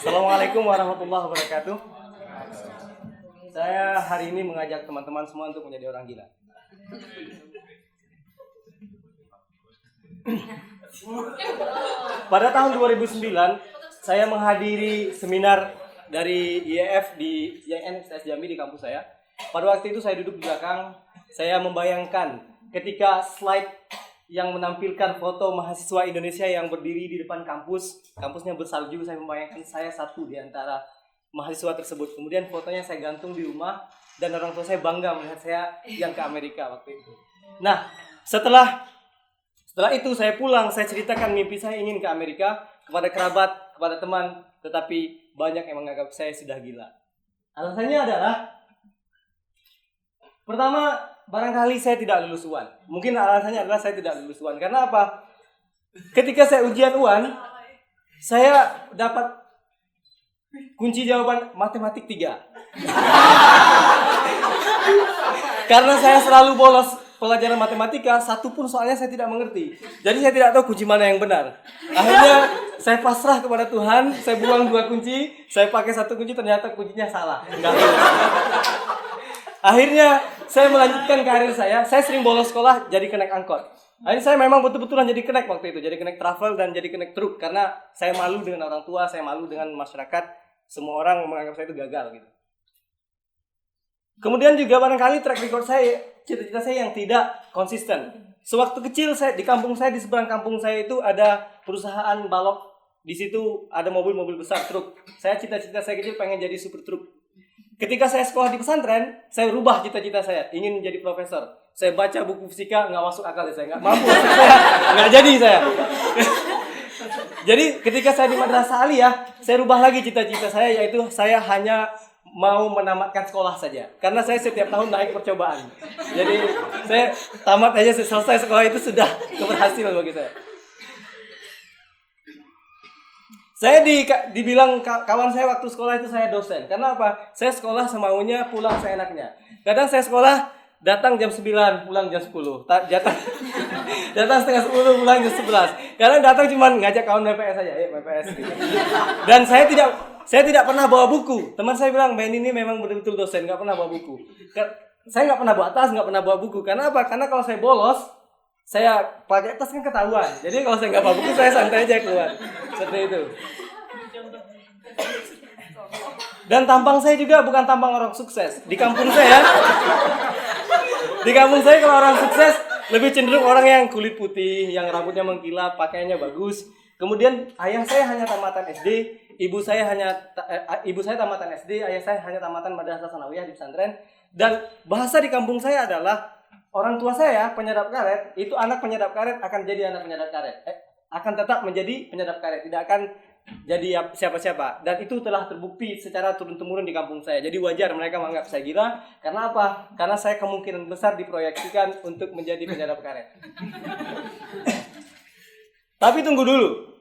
Assalamualaikum warahmatullahi wabarakatuh. Saya hari ini mengajak teman-teman semua untuk menjadi orang gila. Pada tahun 2009, saya menghadiri seminar dari IEF di INSS Jambi di kampus saya. Pada waktu itu saya duduk di belakang, saya membayangkan ketika slide yang menampilkan foto mahasiswa Indonesia yang berdiri di depan kampusnya bersalju, saya membayangkan saya satu di antara mahasiswa tersebut. Kemudian fotonya saya gantung di rumah dan orang tua saya bangga melihat saya yang ke Amerika waktu itu. Nah, setelah itu saya pulang, saya ceritakan mimpi saya ingin ke Amerika kepada kerabat, kepada teman, tetapi banyak yang menganggap saya sudah gila. Alasannya adalah, pertama, barangkali saya tidak lulus UAN. Mungkin alasannya adalah saya tidak lulus UAN. Karena apa? Ketika saya ujian UAN, saya dapat kunci jawaban matematik 3. Karena saya selalu bolos pelajaran matematika, satu pun soalnya saya tidak mengerti. Jadi saya tidak tahu kunci mana yang benar. Akhirnya saya pasrah kepada Tuhan, saya buang 2 kunci, saya pakai 1 kunci, ternyata kuncinya salah. Enggak. Akhirnya saya melanjutkan karir saya sering bolos sekolah jadi kenek angkot. Akhirnya saya memang betul-betulan jadi kenek waktu itu, jadi kenek travel dan jadi kenek truk karena saya malu dengan orang tua, saya malu dengan masyarakat, semua orang menganggap saya itu gagal gitu. Kemudian juga barangkali track record saya, cita-cita saya yang tidak konsisten. Sewaktu kecil saya di kampung saya, di seberang kampung saya itu ada perusahaan balok, di situ ada mobil-mobil besar truk. Cita-cita saya kecil pengen jadi super truk. Ketika saya sekolah di pesantren, saya rubah cita-cita saya, ingin menjadi profesor. Saya baca buku fisika, nggak masuk akal, saya nggak mampu, nggak jadi saya. Jadi ketika saya di madrasah aliyah, saya rubah lagi cita-cita saya, yaitu saya hanya mau menamatkan sekolah saja. Karena saya setiap tahun naik percobaan. Jadi saya tamat aja, selesai sekolah itu sudah keberhasilan bagi saya. Saya dibilang kawan saya waktu sekolah itu saya dosen. Karena apa? Saya sekolah semaunya, pulang seenaknya. Kadang saya sekolah datang jam 9, pulang jam 10. Datang setengah 10, pulang jam 11. Kadang datang cuma ngajak kawan PPS saja, PPS gitu. Dan saya tidak pernah bawa buku. Teman saya bilang, "Ben ini memang betul-betul dosen, nggak pernah bawa buku." Saya nggak pernah bawa tas, nggak pernah bawa buku. Karena apa? Karena kalau saya bolos, saya pakai tas kan ketahuan. Jadi kalau saya nggak bawa buku, saya santai aja keluar. Seperti itu. Dan tampang saya juga bukan tampang orang sukses. Di kampung saya kalau orang sukses lebih cenderung orang yang kulit putih, yang rambutnya mengkilap, pakaiannya bagus. Kemudian ayah saya hanya tamatan SD, ibu saya tamatan SD, ayah saya hanya tamatan Madrasah Sanawiyah di pesantren. Dan bahasa di kampung saya adalah orang tua saya penyadap karet, itu anak penyadap karet akan jadi anak penyadap karet. Akan tetap menjadi penyadap karet, tidak akan jadi siapa-siapa. Dan itu telah terbukti secara turun-temurun di kampung saya. Jadi wajar mereka menganggap saya gila. Karena apa? Karena saya kemungkinan besar diproyeksikan untuk menjadi penyadap karet. Tapi tunggu dulu.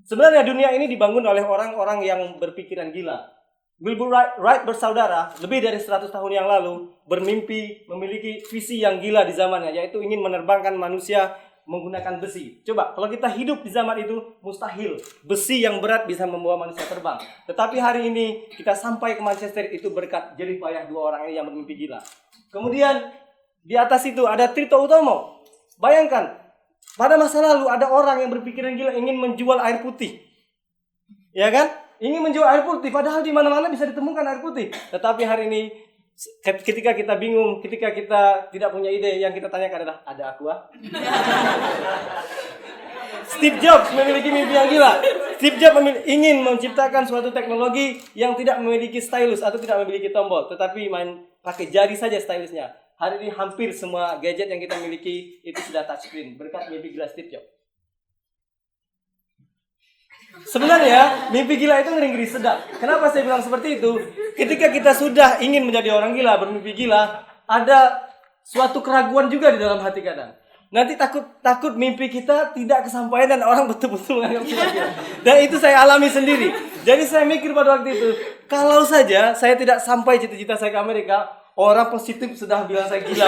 Sebenarnya dunia ini dibangun oleh orang-orang yang berpikiran gila. Wilbur Wright bersaudara lebih dari 100 tahun yang lalu bermimpi memiliki visi yang gila di zamannya, yaitu ingin menerbangkan manusia menggunakan besi. Coba, kalau kita hidup di zaman itu, mustahil besi yang berat bisa membawa manusia terbang. Tetapi hari ini kita sampai ke Manchester itu berkat jerih payah 2 orang ini yang bermimpi gila. Kemudian di atas itu ada Trito Utomo. Bayangkan, pada masa lalu ada orang yang berpikiran gila ingin menjual air putih. Ya kan? Ingin menjual air putih, padahal di mana-mana bisa ditemukan air putih. Tetapi hari ini ketika kita bingung, ketika kita tidak punya ide, yang kita tanyakan adalah, ada aqua? Steve Jobs memiliki mimpi yang gila. Steve Jobs ingin menciptakan suatu teknologi yang tidak memiliki stylus atau tidak memiliki tombol, tetapi main pakai jari saja stylusnya. Hari ini hampir semua gadget yang kita miliki itu sudah touchscreen berkat mimpi gila Steve Jobs. Sebenarnya mimpi gila itu ngeri-ngeri sedap. Kenapa saya bilang seperti itu? Ketika kita sudah ingin menjadi orang gila, bermimpi gila, ada suatu keraguan juga di dalam hati kadang. Nanti takut mimpi kita tidak kesampaian dan orang betul-betul menganggap kita gila. Dan itu saya alami sendiri. Jadi saya mikir pada waktu itu, kalau saja saya tidak sampai cita-cita saya ke Amerika, orang positif sudah bilang saya gila.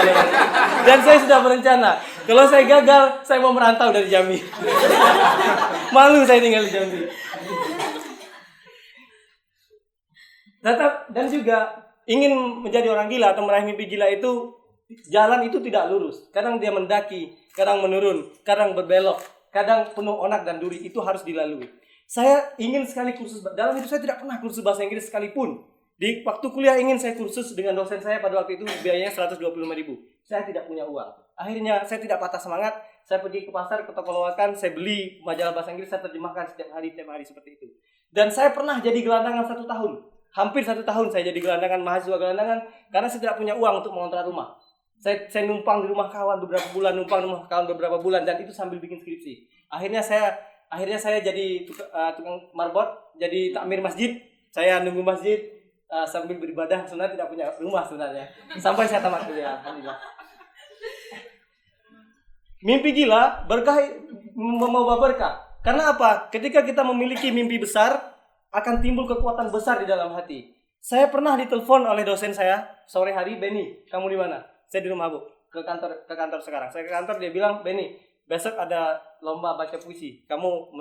Dan saya sudah berencana, kalau saya gagal, saya mau merantau dari Jambi. Malu saya tinggal di Jambi. Dan juga ingin menjadi orang gila atau meraih mimpi gila itu, jalan itu tidak lurus. Kadang dia mendaki, kadang menurun, kadang berbelok, kadang penuh onak dan duri. Itu harus dilalui. Saya ingin sekali kursus, dalam hidup saya tidak pernah kursus bahasa Inggris sekalipun. Di waktu kuliah ingin saya kursus dengan dosen saya pada waktu itu, biayanya 125.000. Saya tidak punya uang. Akhirnya saya tidak patah semangat. Saya pergi ke pasar, ke toko loakan, saya beli majalah bahasa Inggris, saya terjemahkan setiap hari seperti itu. Dan saya pernah jadi gelandangan 1 tahun. Hampir 1 tahun saya jadi gelandangan, mahasiswa gelandangan, karena saya tidak punya uang untuk mengontrak rumah. Saya numpang di rumah kawan beberapa bulan, dan itu sambil bikin skripsi. Akhirnya saya jadi tukang marbot, jadi takmir masjid. Saya nunggu masjid sambil beribadah, sebenarnya tidak punya rumah sebenarnya. Sampai saya tamat kuliah, alhamdulillah. Mimpi gila membawa berkah. Karena apa? Ketika kita memiliki mimpi besar, akan timbul kekuatan besar di dalam hati. Saya pernah ditelepon oleh dosen saya sore hari, "Benny, kamu di mana?" Saya di rumah, Bu. Ke kantor sekarang. Saya ke kantor, dia bilang, "Benny, besok ada lomba baca puisi. Kamu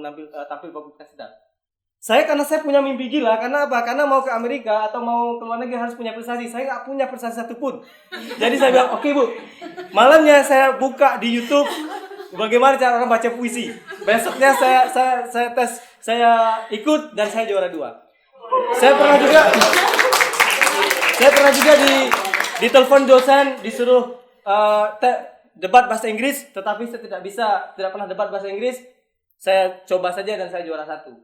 tampil publikasi." Karena saya punya mimpi gila, karena apa? Karena mau ke Amerika atau mau ke luar negeri harus punya prestasi. Saya nggak punya prestasi satupun. Jadi saya bilang, "Oke, Bu." Malamnya saya buka di YouTube bagaimana cara orang baca puisi. Besoknya saya tes, saya ikut dan saya juara 2. Saya pernah juga ditelepon dosen disuruh debat bahasa Inggris, tetapi saya tidak pernah debat bahasa Inggris. Saya coba saja dan saya juara 1.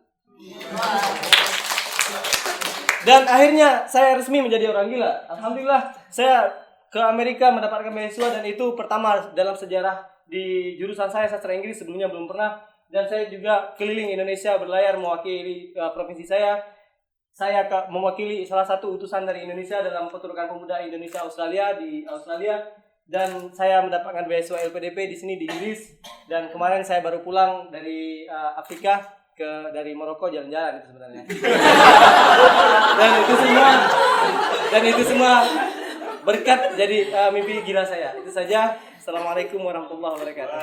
Dan akhirnya saya resmi menjadi orang gila. Alhamdulillah, saya ke Amerika mendapatkan beasiswa dan itu pertama dalam sejarah di jurusan saya sastra Inggris, sebelumnya belum pernah. Dan saya juga keliling Indonesia berlayar mewakili provinsi saya. Saya mewakili salah satu utusan dari Indonesia dalam Pertukaran Pemuda Indonesia Australia di Australia, dan saya mendapatkan beasiswa LPDP di sini di Inggris. Dan kemarin saya baru pulang dari Afrika, dari Maroko jalan-jalan itu sebenarnya. dan itu semua berkat jadi mimpi gila saya. Itu saja. Assalamualaikum warahmatullahi wabarakatuh.